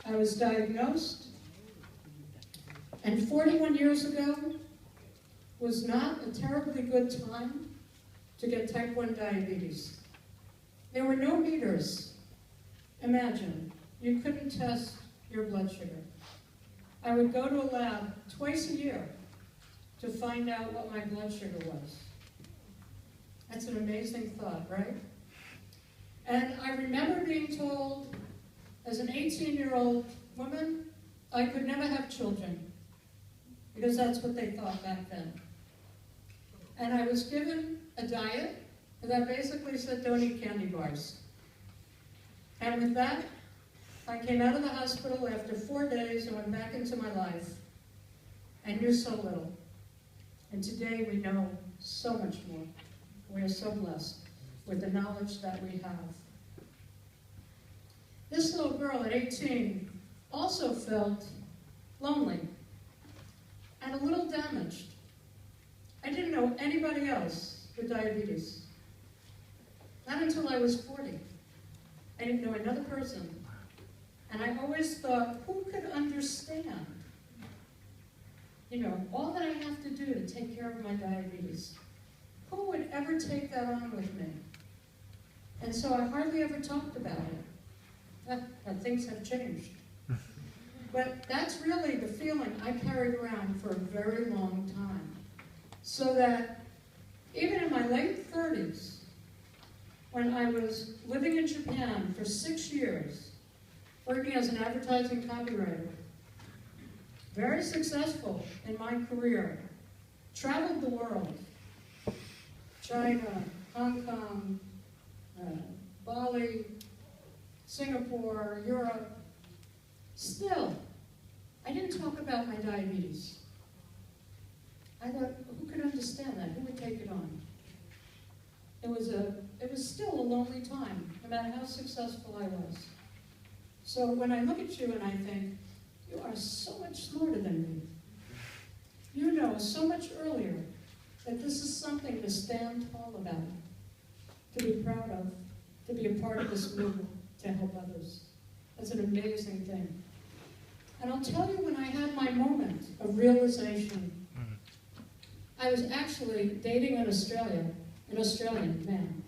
I was diagnosed, and 41 years ago was not a terribly good time to get type 1 diabetes. There were no meters. Imagine, you couldn't test your blood sugar. I would go to a lab twice a year to find out what my blood sugar was. That's an amazing thought, right? And I remember being told, as an 18-year-old woman, I could never have children, because that's what they thought back then. And I was given a diet that basically said, don't eat candy bars. And with that, I came out of the hospital after 4 days and went back into my life. I knew so little. And today we know so much more. We are so blessed with the knowledge that we have. This little girl at 18 also felt lonely and a little damaged. I didn't know anybody else with diabetes. Not until I was 40. I didn't know another person. And I always thought, who could understand? You know, all that I have to do to take care of my diabetes. Who would ever take that on with me? And so I hardly ever talked about it. Things have changed. But that's really the feeling I carried around for a very long time. So that even in my late 30s, when I was living in Japan for 6 years, working as an advertising copywriter, very successful in my career, traveled the world, China, Hong Kong, Bali, Singapore, Europe. Still, I didn't talk about my diabetes. I thought, who could understand that? Who would take it on? It was still a lonely time, no matter how successful I was. So when I look at you and I think, you are so much smarter than me. You know so much earlier that this is something to stand tall about, to be proud of, to be a part of this movement, to help others. That's an amazing thing. And I'll tell you, when I had my moment of realization, I was actually dating an Australian man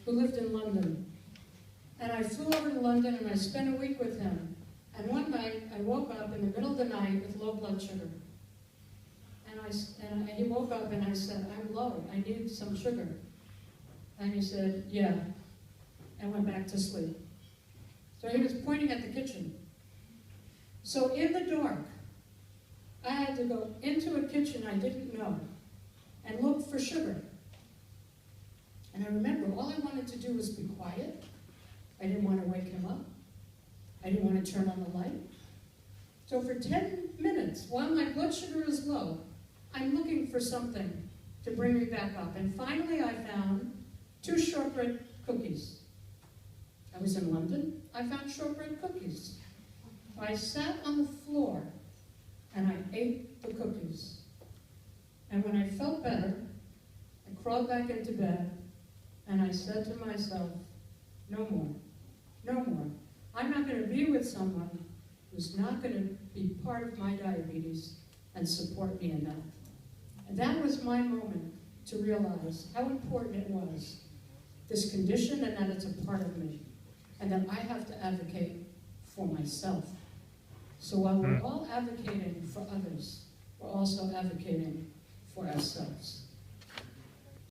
who lived in London. And I flew over to London and I spent a week with him. And one night, I woke up in the middle of the night with low blood sugar. And he woke up and I said, I'm low, I need some sugar. And he said, yeah, and went back to sleep. So he was pointing at the kitchen. So in the dark, I had to go into a kitchen I didn't know and look for sugar. And I remember all I wanted to do was be quiet. I didn't want to wake him up. I didn't want to turn on the light. So for 10 minutes, while my blood sugar is low, I'm looking for something to bring me back up. And finally I found 2 shortbread cookies. I was in London. I found shortbread cookies. I sat on the floor and I ate the cookies. And when I felt better, I crawled back into bed and I said to myself, no more, no more. I'm not going to be with someone who's not going to be part of my diabetes and support me in that. And that was my moment to realize how important it was, this condition, and that it's a part of me, and that I have to advocate for myself. So while we're all advocating for others, we're also advocating for ourselves.